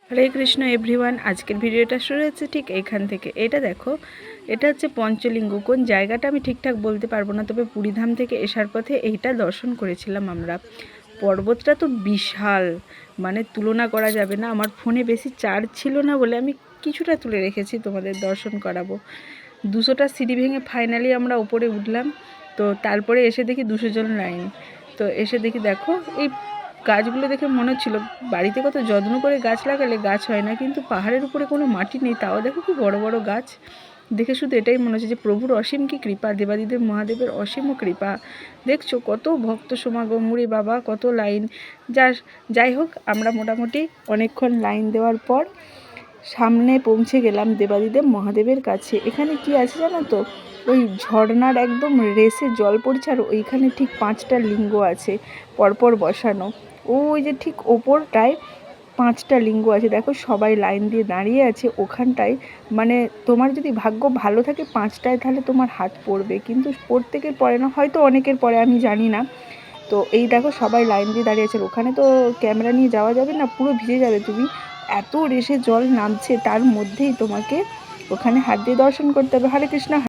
হরে Krishna everyone. আজকের ভিডিওটা শুরু হচ্ছে ঠিক এইখান থেকে। এটা দেখো, এটা হচ্ছে পঞ্চলিঙ্গ। কোন জায়গাটা আমি ঠিকঠাক বলতে পারবো না, তবে পুরীধাম থেকে আসার পথে এইটা দর্শন করেছিলাম আমরা। পর্বতটা তো বিশাল, মানে তুলনা করা যাবে না। আমার ফোনে বেশি চার্জ ছিল না বলে আমি কিছুটা তুলে রেখেছি, তোমাদের দর্শন করাবো। 200টা সিঁড়ি ভেঙে ফাইনালি আমরা উপরে উঠলাম। তো তারপরে এসে দেখি 200 জন লাইন। তো এসে দেখি, দেখো এই গাছগুলো দেখে মনে হচ্ছিল বাড়িতে কত যত্ন করে গাছ লাগালে গাছ হয় না, কিন্তু পাহাড়ের উপরে কোনো মাটি নেই, তাও দেখো কি বড় বড় গাছ। দেখে শুধু এটাই মনে হচ্ছে যে প্রভুর অসীম কি কৃপা, দেবাদিদেব মহাদেবের অসীম কৃপা। দেখছো কত ভক্ত সমাগম, মুড়ি বাবা কত লাইন। যাই হোক, আমরা মোটামুটি অনেকক্ষণ লাইন দেওয়ার পর সামনে পৌঁছে গেলাম দেবাদিদেব মহাদেবের কাছে। এখানে কি আছে জানো তো, ওই ঝর্নার একদম রেসে জল পড়ছে, আর ওইখানে ঠিক 5টা লিঙ্গ আছে পরপর বসানো। ওই যে ঠিক ওপরটায় 5টা লিঙ্গ আছে, দেখো সবাই লাইন দিয়ে দাঁড়িয়ে আছে ওখানটায়। মানে তোমার যদি ভাগ্য ভালো থাকে 5টায়, তাহলে তোমার হাত পড়বে, কিন্তু প্রত্যেকের পড়ে না, হয়তো অনেকের পড়ে, আমি জানি না। তো এই দেখো সবাই লাইন দিয়ে দাঁড়িয়ে আছে। ওখানে তো ক্যামেরা নিয়ে যাওয়া যাবে না, পুরো ভিজে যাবে তুমি। এত রেসে জল নামছে, তার মধ্যেই তোমাকে ওখানে হাত দিয়ে দর্শন করতে হবে। হরে কৃষ্ণ।